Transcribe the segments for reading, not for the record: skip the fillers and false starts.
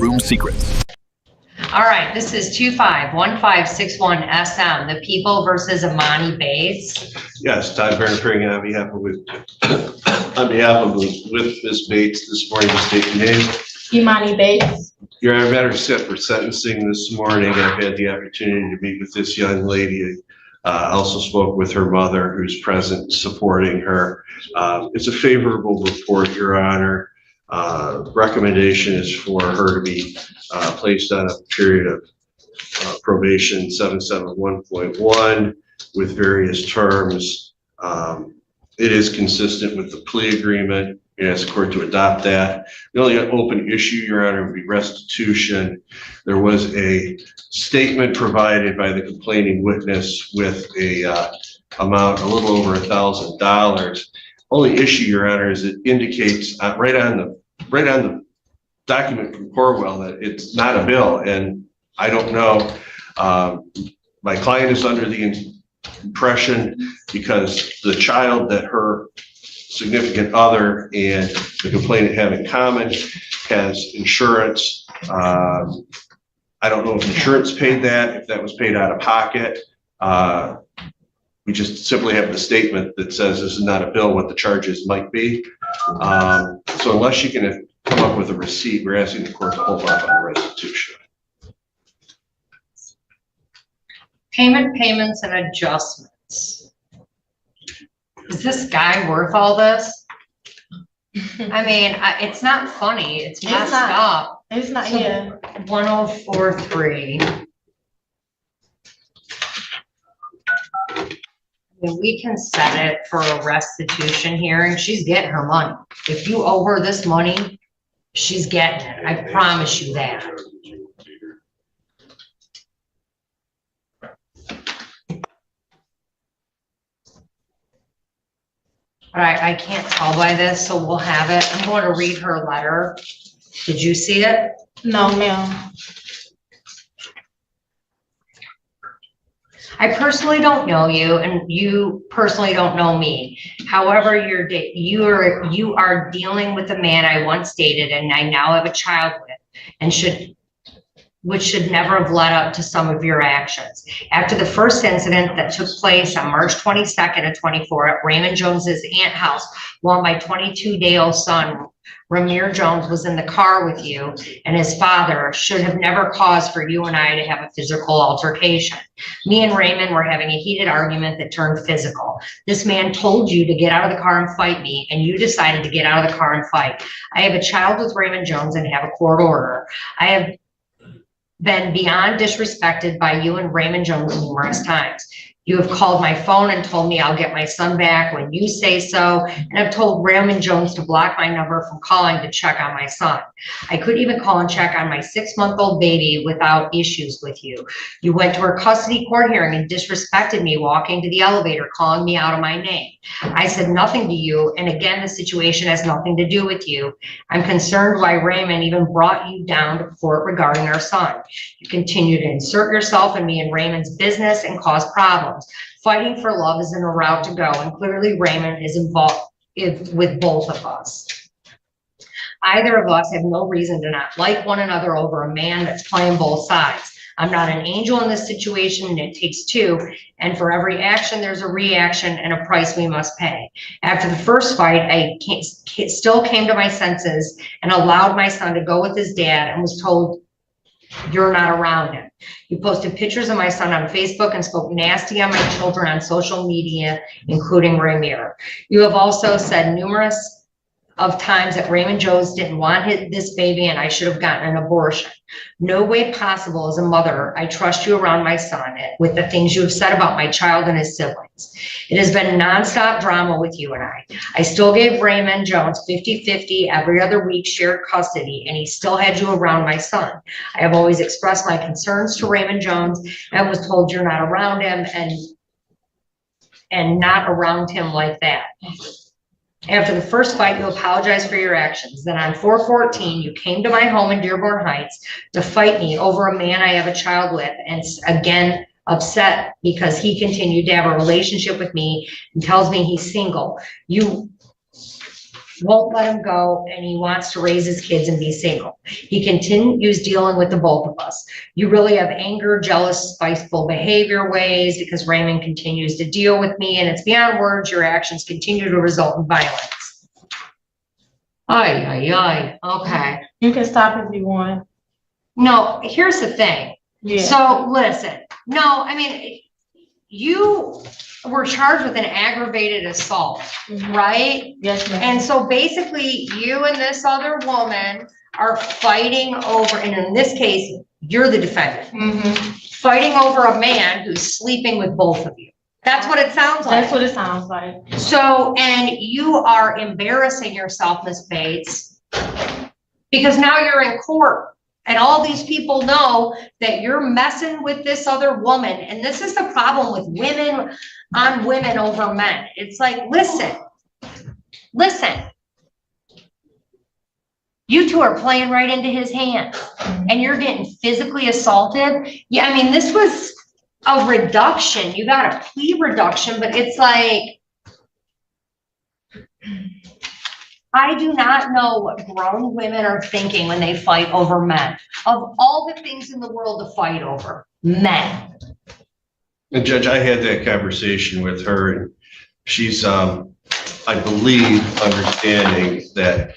courtroom secrets. All right, this is 251561 SM, the People versus Amani Bates. Yes, Todd Barron appearing on behalf of with Ms. Bates this morning to state your name. Imani Bates. Your Honor, matter set for sentencing this morning. I've had the opportunity to meet with this young lady. I also spoke with her mother, who's present supporting her. It's a favorable report, Your Honor. Recommendation is for her to be placed on a period of probation 771.1 with various terms. It is consistent with the plea agreement. We ask the court to adopt that. The only open issue, Your Honor, would be restitution. There was a statement provided by the complaining witness with a amount a little over $1,000. Only issue, Your Honor, is it indicates right on the document from Corwell that it's not a bill, and I don't know. My client is under the impression, because the child that her significant other and the complainant have in common has insurance. I don't know if insurance paid that, if that was paid out of pocket. We just simply have the statement that says this is not a bill, what the charges might be. So unless you can come up with a receipt, we're asking the court to hold off on the restitution. Payments and adjustments. Is this guy worth all this? I mean, it's not funny. It's messed up. It's not, So, yeah. 1043. We can set it for a restitution hearing. She's getting her money. If you owe her this money, she's getting it. I promise you that. All right, I can't tell by this, so we'll have it. I'm going to read her letter. Did you see it? No, ma'am. I personally don't know you, and you personally don't know me. However, you are dealing with a man I once dated and I now have a child with, and which should never have led up to some of your actions. After the first incident that took place on March 22nd of 24 at Raymond Jones's aunt house, while my 22-day-old son, Ramir Jones, was in the car with you, and his father should have never caused for you and I to have a physical altercation. Me and Raymond were having a heated argument that turned physical. This man told you to get out of the car and fight me, and you decided to get out of the car and fight. I have a child with Raymond Jones and have a court order. I have been beyond disrespected by you and Raymond Jones numerous times. You have called my phone and told me I'll get my son back when you say so, and I've told Raymond Jones to block my number from calling to check on my son. I couldn't even call and check on my 6-month-old baby without issues with you. You went to her custody court hearing and disrespected me walking to the elevator, calling me out of my name. I said nothing to you, and again, the situation has nothing to do with you. I'm concerned why Raymond even brought you down to court regarding our son. You continue to insert yourself in me and Raymond's business and cause problems. Fighting for love isn't a route to go, and clearly Raymond is involved with both of us. Either of us have no reason to not like one another over a man that's playing both sides. I'm not an angel in this situation, and it takes two, and for every action there's a reaction and a price we must pay. After the first fight, I still came to my senses and allowed my son to go with his dad and was told you're not around him. You posted pictures of my son on Facebook and spoke nasty on my children on social media, including Ramir. You have also said numerous of times that Raymond Jones didn't want this baby and I should have gotten an abortion. No way possible as a mother I trust you around my son with the things you have said about my child and his siblings. It has been nonstop drama with you and I. I still gave Raymond Jones 50-50 every other week shared custody, and he still had you around my son. I have always expressed my concerns to Raymond Jones and was told you're not around him and not around him like that. After the first fight, you apologized for your actions. Then on 4/14, you came to my home in Dearborn Heights to fight me over a man I have a child with, and again, upset because he continued to have a relationship with me and tells me he's single. You won't let him go, and he wants to raise his kids and be single. He continues dealing with the both of us. You really have anger, jealous, spiteful behavior ways because Raymond continues to deal with me, and it's beyond words. Your actions continue to result in violence. Ay, ay, ay. Okay. You can stop if you want. No, here's the thing. Yeah. So listen, no, I mean, you were charged with an aggravated assault, right? Yes, ma'am. And so basically you and this other woman are fighting over, and in this case, you're the defendant, fighting over a man who's sleeping with both of you. That's what it sounds like. That's what it sounds like. So, and you are embarrassing yourself, Ms. Bates, because now you're in court. And all these people know that you're messing with this other woman. And this is the problem with women on women over men. It's like, listen, you two are playing right into his hands and you're getting physically assaulted. Yeah, I mean, this was a reduction. You got a plea reduction, but it's like, I do not know what grown women are thinking when they fight over men. Of all the things in the world to fight over, men. And Judge, I had that conversation with her, and she's, I believe, understanding that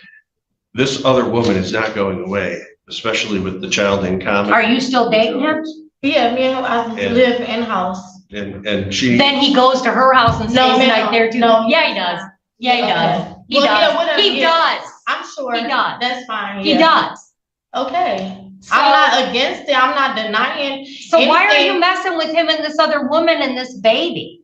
this other woman is not going away, especially with the child in common. Are you still dating him? Yeah, me and I live in-house. And she. Then he goes to her house and stays the night there too? No, yeah, he does. Yeah, he does. He Well, does. yeah, whatever, He yeah. does. I'm sure. He does. That's fine. He yeah. does. Okay. So, I'm not against it. I'm not denying. So why are anything. you messing with him and this other woman and this baby?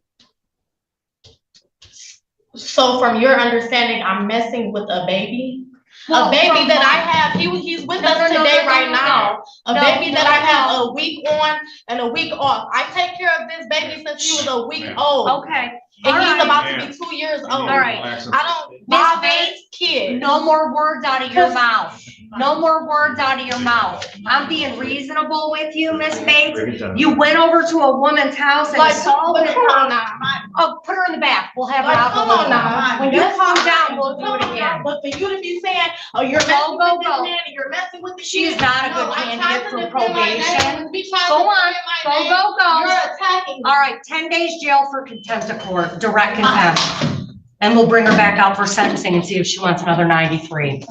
So from your understanding, I'm messing with a baby? Well, a baby from that my- I have, he's with No, us no, no, today no, no, right no, now. A No, baby no, that I have no. a week on and a week off. I take care of this baby since he was a week old. Okay. And All he's right. about to be 2 years old. All right. I don't Miss bother Bates, kids. No more words out of your mouth. No more words out of your mouth. I'm being reasonable with you, Miss Bates. You went over to a woman's house and Like, assaulted but come on her. now. Oh, put her in the back. We'll have her Like, out. come the on window. now. When you That's calm fine. down, we'll do Come it on again. now. But for you to be saying, oh, you're Go, messing go, with this go. man and you're messing with the She's kids. not a No, good I'm candidate trying to for defend my probation. name. We trying Go to on. defend my Go, name. go, go. You're attacking me. All right, 10 days jail for contempt of court, direct contempt. And we'll bring her back out for sentencing and see if she wants another 93.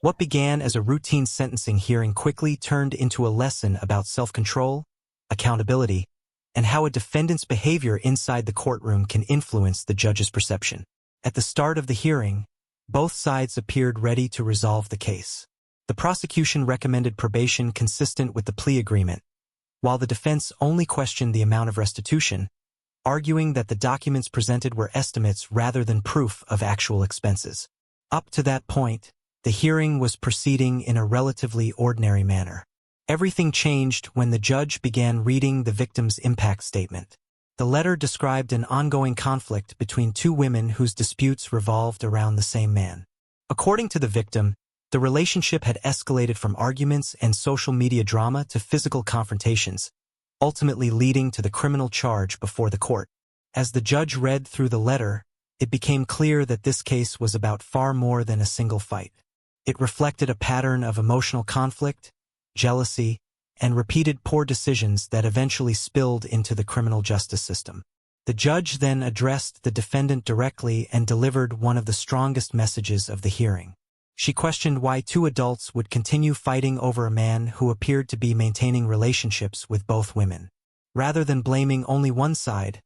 What began as a routine sentencing hearing quickly turned into a lesson about self-control, accountability, and how a defendant's behavior inside the courtroom can influence the judge's perception. At the start of the hearing, both sides appeared ready to resolve the case. The prosecution recommended probation consistent with the plea agreement, while the defense only questioned the amount of restitution, arguing that the documents presented were estimates rather than proof of actual expenses. Up to that point, the hearing was proceeding in a relatively ordinary manner. Everything changed when the judge began reading the victim's impact statement. The letter described an ongoing conflict between two women whose disputes revolved around the same man. According to the victim, the relationship had escalated from arguments and social media drama to physical confrontations, ultimately leading to the criminal charge before the court. As the judge read through the letter, it became clear that this case was about far more than a single fight. It reflected a pattern of emotional conflict, jealousy, and repeated poor decisions that eventually spilled into the criminal justice system. The judge then addressed the defendant directly and delivered one of the strongest messages of the hearing. She questioned why two adults would continue fighting over a man who appeared to be maintaining relationships with both women. Rather than blaming only one side,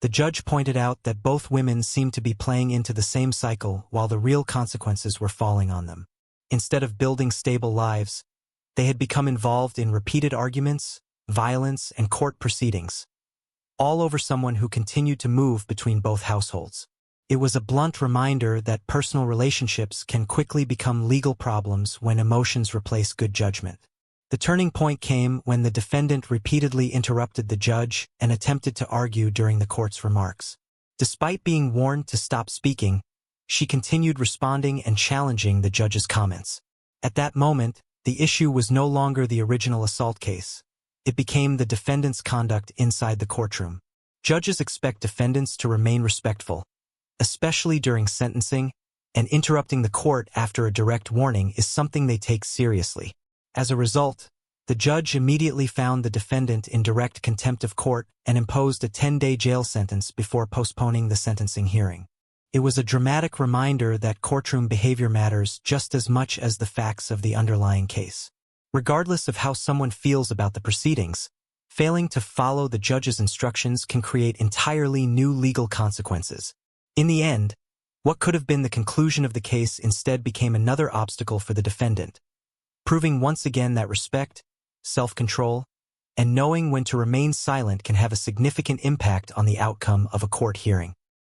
the judge pointed out that both women seemed to be playing into the same cycle while the real consequences were falling on them. Instead of building stable lives, they had become involved in repeated arguments, violence, and court proceedings, all over someone who continued to move between both households. It was a blunt reminder that personal relationships can quickly become legal problems when emotions replace good judgment. The turning point came when the defendant repeatedly interrupted the judge and attempted to argue during the court's remarks. Despite being warned to stop speaking, she continued responding and challenging the judge's comments. At that moment, the issue was no longer the original assault case. It became the defendant's conduct inside the courtroom. Judges expect defendants to remain respectful, especially during sentencing, and interrupting the court after a direct warning is something they take seriously. As a result, the judge immediately found the defendant in direct contempt of court and imposed a 10-day jail sentence before postponing the sentencing hearing. It was a dramatic reminder that courtroom behavior matters just as much as the facts of the underlying case. Regardless of how someone feels about the proceedings, failing to follow the judge's instructions can create entirely new legal consequences. In the end, what could have been the conclusion of the case instead became another obstacle for the defendant, proving once again that respect, self-control, and knowing when to remain silent can have a significant impact on the outcome of a court hearing.